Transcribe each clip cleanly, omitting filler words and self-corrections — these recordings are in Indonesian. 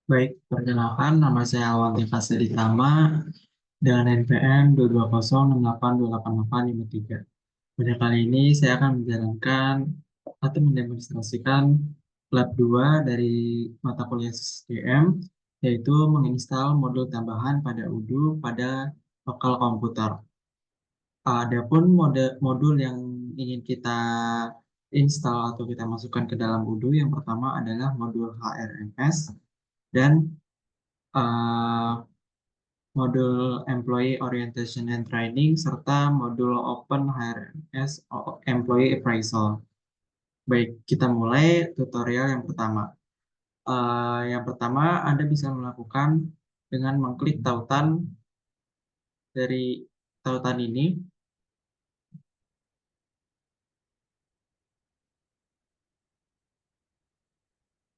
Baik, perkenalkan nama saya Awan Tiva Seditama dengan NPM 22068288853. Pada kali ini saya akan menjalankan atau mendemonstrasikan lab 2 dari mata kuliah SDM, yaitu menginstal modul tambahan pada UDU pada lokal komputer. Adapun modul yang ingin kita install atau kita masukkan ke dalam UDU, yang pertama adalah modul HRMS dan eh, modul Employee Orientation and Training, serta modul Open HRMS Employee Appraisal. Baik, kita mulai tutorial yang pertama. Yang pertama, Anda bisa melakukan dengan mengklik tautan dari tautan ini.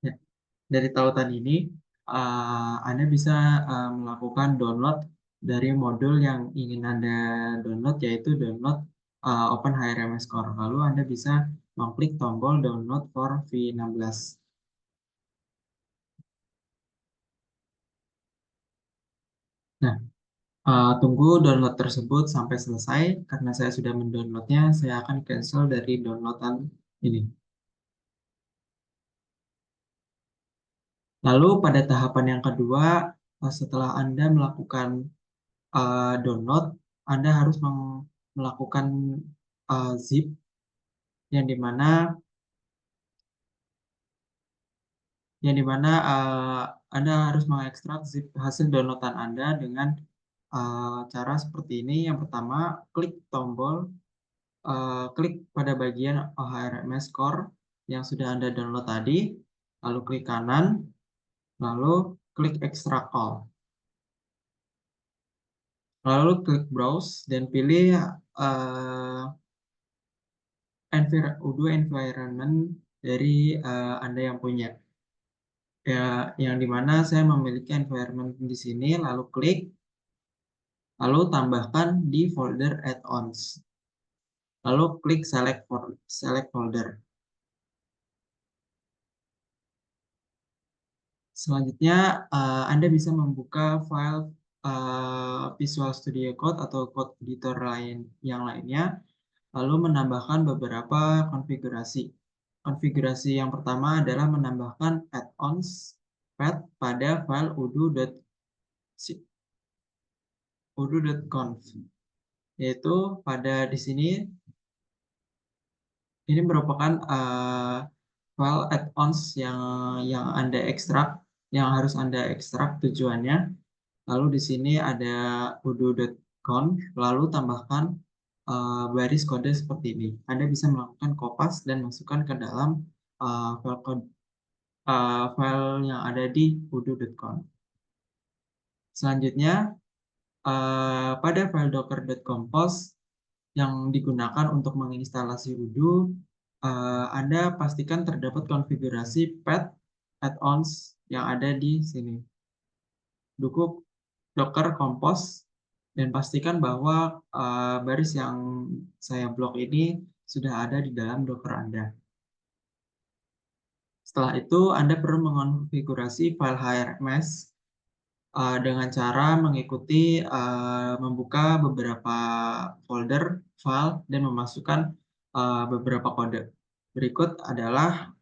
Ya, dari tautan ini, Anda bisa melakukan download dari modul yang ingin Anda download, yaitu download Open HRMS Core. Lalu Anda bisa mengklik tombol download for V16. Nah, tunggu download tersebut sampai selesai. Karena saya sudah mendownloadnya, saya akan cancel dari downloadan ini. Lalu pada tahapan yang kedua, setelah Anda melakukan download, Anda harus melakukan zip yang dimana Anda harus mengekstrak zip hasil downloadan Anda dengan cara seperti ini. Yang pertama, klik pada bagian HRMS Core yang sudah Anda download tadi, lalu klik kanan, lalu klik Extract All. Lalu klik Browse dan pilih UDU environment dari Anda yang punya. Ya, yang dimana saya memiliki environment di sini, lalu klik, lalu tambahkan di folder add-ons. Lalu klik select folder. Selanjutnya, Anda bisa membuka file Visual Studio Code atau code editor yang lainnya, lalu menambahkan beberapa konfigurasi. Konfigurasi yang pertama adalah menambahkan add-ons path pada file udo.conf, yaitu pada di sini ini merupakan file add-ons yang Anda ekstrak, yang harus Anda ekstrak tujuannya. Lalu di sini ada udo.conf, lalu tambahkan baris kode seperti ini. Anda bisa melakukan kopas dan masukkan ke dalam file yang ada di udo.conf. Selanjutnya, pada file docker.compose yang digunakan untuk menginstalasi UDU, Anda pastikan terdapat konfigurasi path add-ons yang ada di sini. Dukung Docker Compose dan pastikan bahwa baris yang saya blok ini sudah ada di dalam Docker Anda. Setelah itu, Anda perlu mengonfigurasi file HRMS dengan cara mengikuti membuka beberapa folder file dan memasukkan beberapa kode. Berikut adalah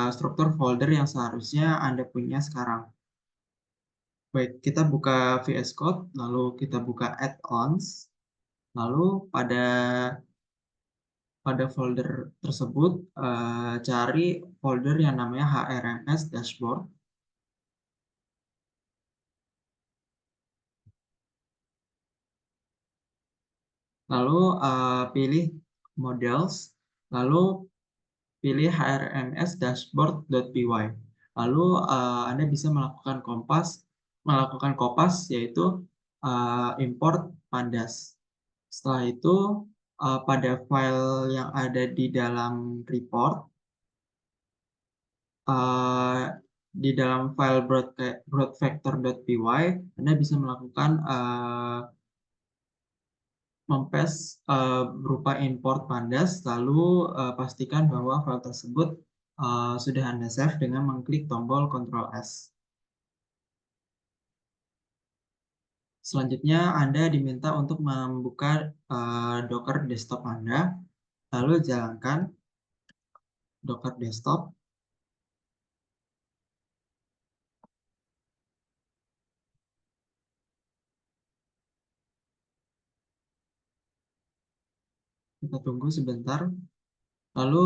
struktur folder yang seharusnya Anda punya sekarang. Baik, kita buka VS Code, lalu kita buka add-ons, lalu pada folder tersebut cari folder yang namanya HRMS Dashboard. Lalu pilih models, lalu pilih HRMS dashboard.py. Lalu Anda bisa melakukan kopas, yaitu import pandas. Setelah itu pada file yang ada di dalam report, di dalam file broadvector.py, Anda bisa melakukan berupa import pandas, lalu pastikan bahwa file tersebut sudah Anda save dengan mengklik tombol Ctrl S. Selanjutnya, Anda diminta untuk membuka Docker desktop Anda, lalu jalankan Docker desktop. Kita tunggu sebentar. Lalu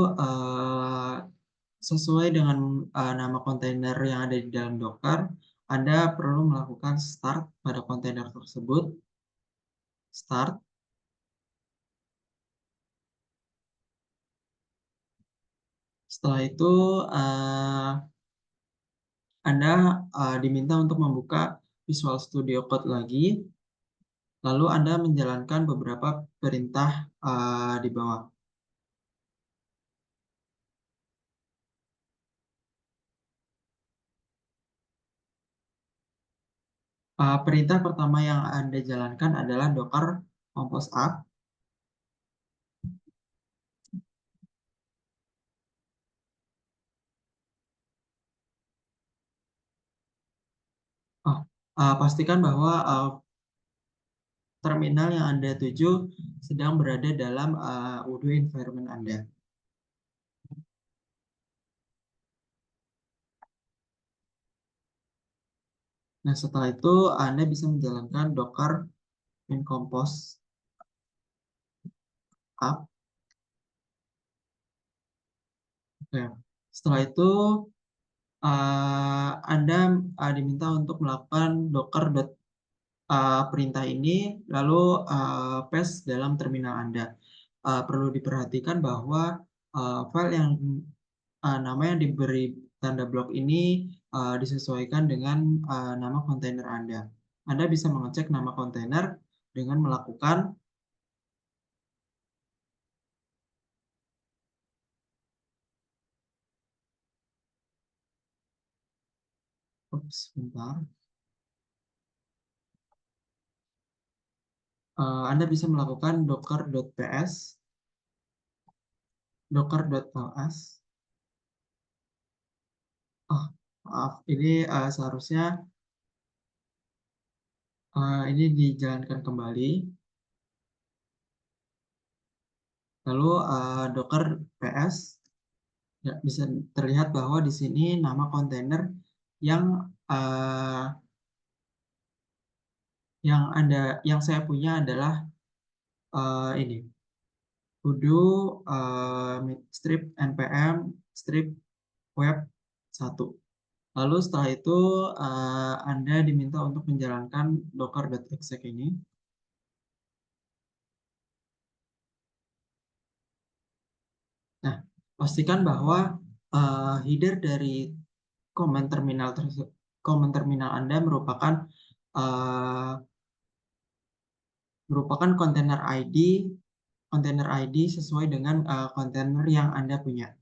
sesuai dengan nama kontainer yang ada di dalam Docker, Anda perlu melakukan start pada kontainer tersebut. Start. Setelah itu, Anda diminta untuk membuka Visual Studio Code lagi, lalu Anda menjalankan beberapa perintah di bawah. Perintah pertama yang Anda jalankan adalah docker compose up. Oh, pastikan bahwa terminal yang Anda tuju sedang berada dalam Odoo environment Anda. Nah, setelah itu Anda bisa menjalankan docker compose up. Oke. Setelah itu Anda diminta untuk melakukan docker perintah ini lalu paste dalam terminal Anda. Perlu diperhatikan bahwa file yang nama yang diberi tanda blok ini disesuaikan dengan nama kontainer Anda. Anda bisa mengecek nama kontainer dengan melakukan sebentar. Anda bisa melakukan docker.ps, docker.ls. Oh, maaf, ini seharusnya ini dijalankan kembali. Lalu docker ps, ya, bisa terlihat bahwa di sini nama kontainer yang uh, yang saya punya adalah ini sudo strip npm strip web 1. Lalu setelah itu Anda diminta untuk menjalankan docker.exec ini. Nah, pastikan bahwa header dari command terminal Anda uh, merupakan kontainer ID sesuai dengan kontainer yang Anda punya.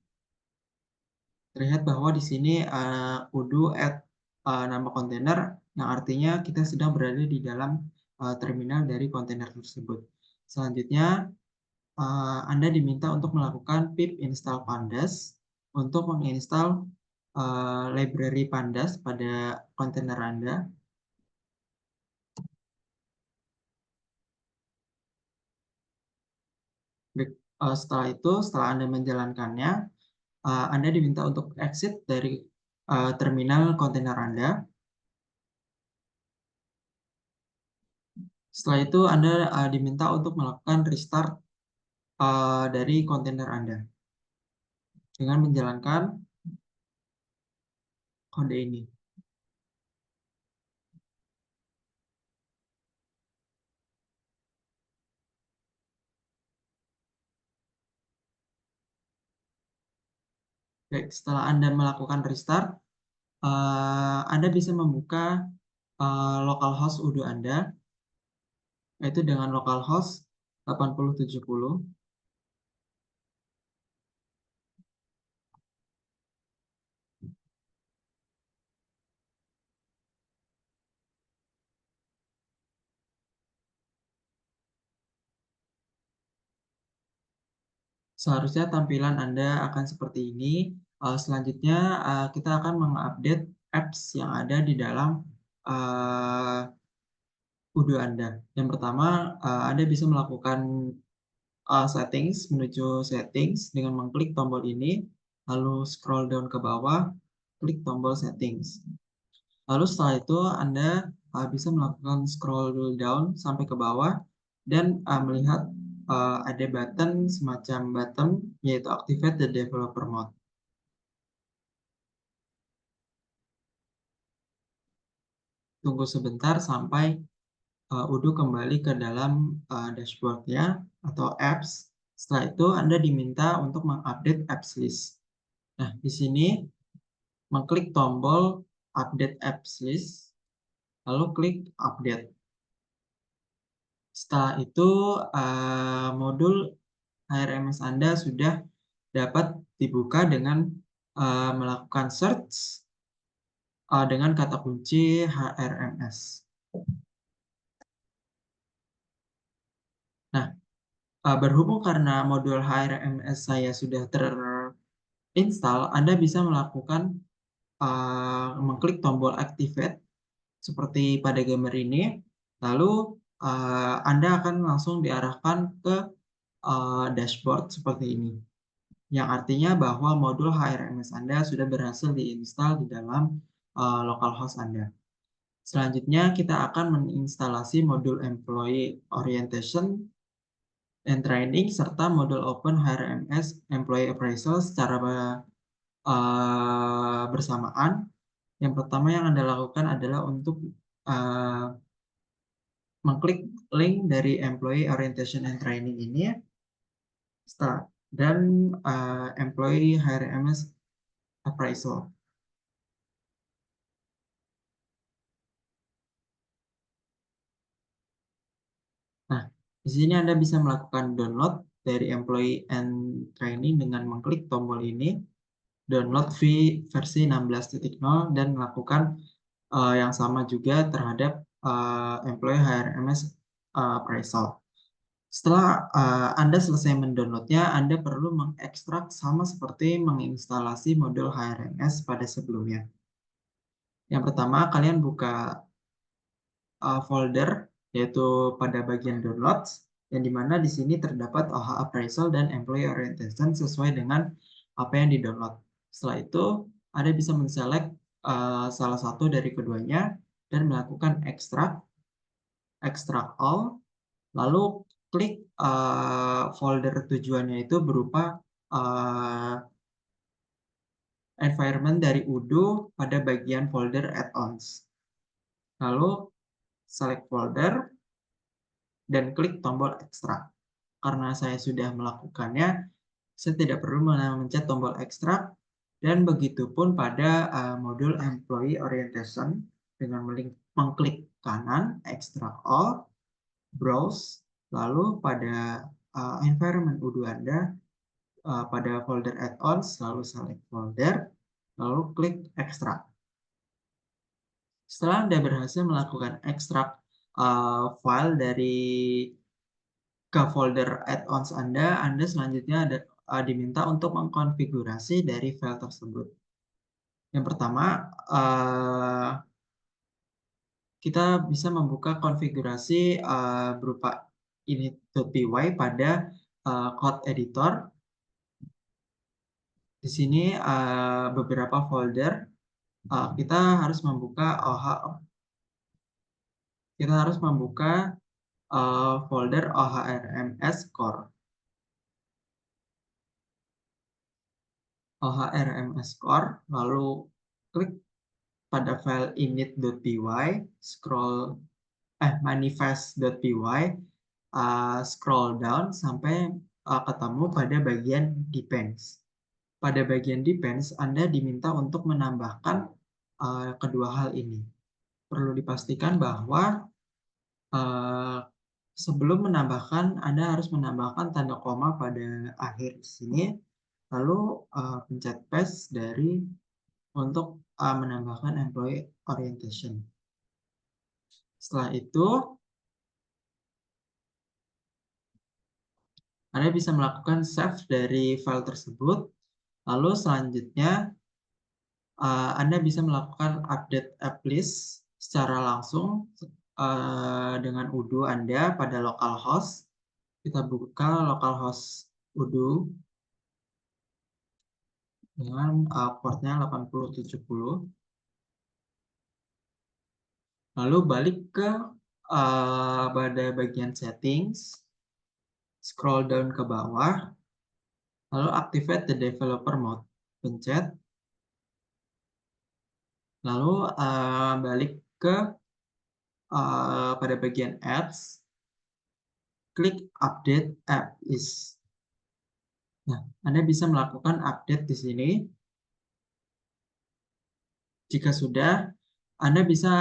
Terlihat bahwa di sini udo add nama kontainer yang artinya kita sedang berada di dalam terminal dari kontainer tersebut. Selanjutnya Anda diminta untuk melakukan pip install pandas untuk menginstal library pandas pada kontainer Anda. Setelah Anda menjalankannya, Anda diminta untuk exit dari terminal kontainer Anda. Setelah itu Anda diminta untuk melakukan restart dari kontainer Anda dengan menjalankan kode ini. Baik, setelah Anda melakukan restart, Anda bisa membuka localhost Udo Anda, yaitu dengan localhost 8070. Seharusnya tampilan Anda akan seperti ini. Selanjutnya kita akan mengupdate apps yang ada di dalam uh, Udo Anda. Yang pertama, Anda bisa melakukan settings, menuju settings dengan mengklik tombol ini, lalu scroll down ke bawah, klik tombol settings. Lalu setelah itu Anda bisa melakukan scroll down sampai ke bawah dan melihat ada button semacam button yaitu activate the developer mode. Tunggu sebentar sampai Udo kembali ke dalam dashboard-nya atau apps. Setelah itu Anda diminta untuk mengupdate apps list. Nah, di sini mengklik tombol update apps list, lalu klik update. Setelah itu modul HRMS Anda sudah dapat dibuka dengan melakukan search dengan kata kunci HRMS. Nah, berhubung karena modul HRMS saya sudah terinstall, Anda bisa melakukan mengklik tombol activate seperti pada gambar ini, lalu Anda akan langsung diarahkan ke dashboard seperti ini, yang artinya bahwa modul HRMS Anda sudah berhasil diinstal di dalam localhost Anda. Selanjutnya, kita akan menginstalasi modul Employee Orientation and Training serta modul Open HRMS Employee Appraisal secara bersamaan. Yang pertama yang Anda lakukan adalah untuk mengklik link dari Employee Orientation and Training ini dan Employee HRMS Appraisal. Nah, di sini Anda bisa melakukan download dari Employee and Training dengan mengklik tombol ini, download versi 16.0 dan melakukan yang sama juga terhadap Employee HRMS Appraisal. Setelah Anda selesai mendownloadnya, Anda perlu mengekstrak sama seperti menginstalasi modul HRMS pada sebelumnya. Yang pertama, kalian buka folder, yaitu pada bagian downloads, yang dimana di sini terdapat OH Appraisal dan Employee Orientation sesuai dengan apa yang di-download. Setelah itu, Anda bisa menselect salah satu dari keduanya dan melakukan extract all, lalu klik folder tujuannya itu berupa environment dari Udo pada bagian folder add-ons. Lalu select folder dan klik tombol ekstrak. Karena saya sudah melakukannya, saya tidak perlu mencet tombol ekstrak, dan begitupun pada modul Employee Orientation dengan mengklik kanan, extract all, browse, lalu pada environment Udo Anda, pada folder add-ons, lalu select folder, lalu klik ekstrak. Setelah Anda berhasil melakukan ekstrak file dari ke folder add-ons Anda selanjutnya diminta untuk mengkonfigurasi dari file tersebut. Yang pertama, kita bisa membuka konfigurasi berupa init.py pada code editor. Di sini beberapa folder kita harus membuka folder OHRMS Core. OHRMS Core, lalu klik pada file init.py, manifest.py, scroll down sampai ketemu pada bagian depends. Pada bagian depends, Anda diminta untuk menambahkan kedua hal ini. Perlu dipastikan bahwa sebelum menambahkan, Anda harus menambahkan tanda koma pada akhir di sini, lalu pencet paste untuk menambahkan employee orientation. Setelah itu, Anda bisa melakukan save dari file tersebut. Lalu selanjutnya, Anda bisa melakukan update app list secara langsung dengan Udo Anda pada localhost. Kita buka localhost Udo dengan portnya 8070. Lalu balik ke pada bagian settings, scroll down ke bawah, lalu activate the developer mode. Pencet, lalu balik ke pada bagian apps, klik update app is. Nah, Anda bisa melakukan update di sini. Jika sudah, Anda bisa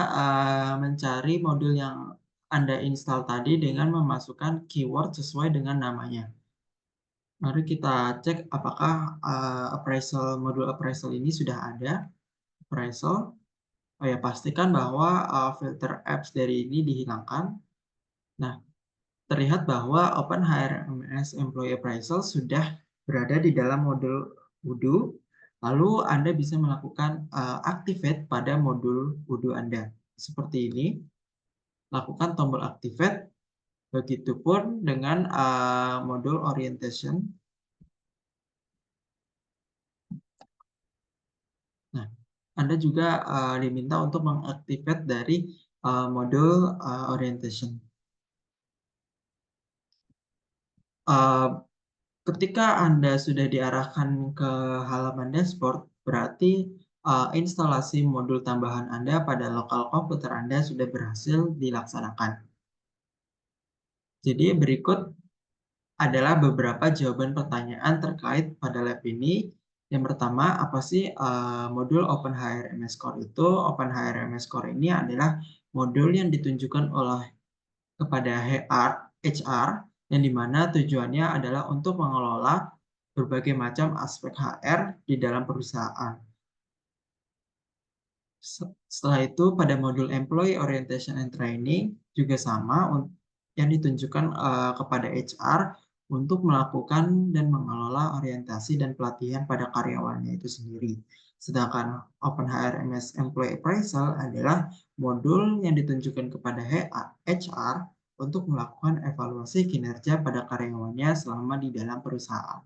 mencari modul yang Anda install tadi dengan memasukkan keyword sesuai dengan namanya. Mari kita cek apakah modul appraisal ini sudah ada. Appraisal. Oh ya, pastikan bahwa filter apps dari ini dihilangkan. Nah, terlihat bahwa OpenHRMS Employee Appraisal sudah berada di dalam modul Udo. Lalu Anda bisa melakukan activate pada modul Udo Anda. Seperti ini, lakukan tombol activate. Begitupun dengan modul orientation. Nah, Anda juga diminta untuk mengaktifkan dari modul orientation. Uh, Ketika Anda sudah diarahkan ke halaman dashboard, berarti instalasi modul tambahan Anda pada lokal komputer Anda sudah berhasil dilaksanakan. Jadi berikut adalah beberapa jawaban pertanyaan terkait pada lab ini. Yang pertama, apa sih modul OpenHRMS Core itu? OpenHRMS Core ini adalah modul yang ditunjukkan oleh kepada HR yang dimana tujuannya adalah untuk mengelola berbagai macam aspek HR di dalam perusahaan. Setelah itu pada modul Employee Orientation and Training juga sama yang ditunjukkan kepada HR untuk melakukan dan mengelola orientasi dan pelatihan pada karyawannya itu sendiri. Sedangkan OpenHRMS Employee Appraisal adalah modul yang ditunjukkan kepada HR untuk melakukan evaluasi kinerja pada karyawannya selama di dalam perusahaan.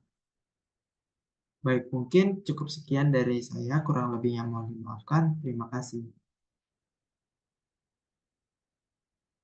Baik, mungkin cukup sekian dari saya, kurang lebihnya mohon dimaafkan. Terima kasih.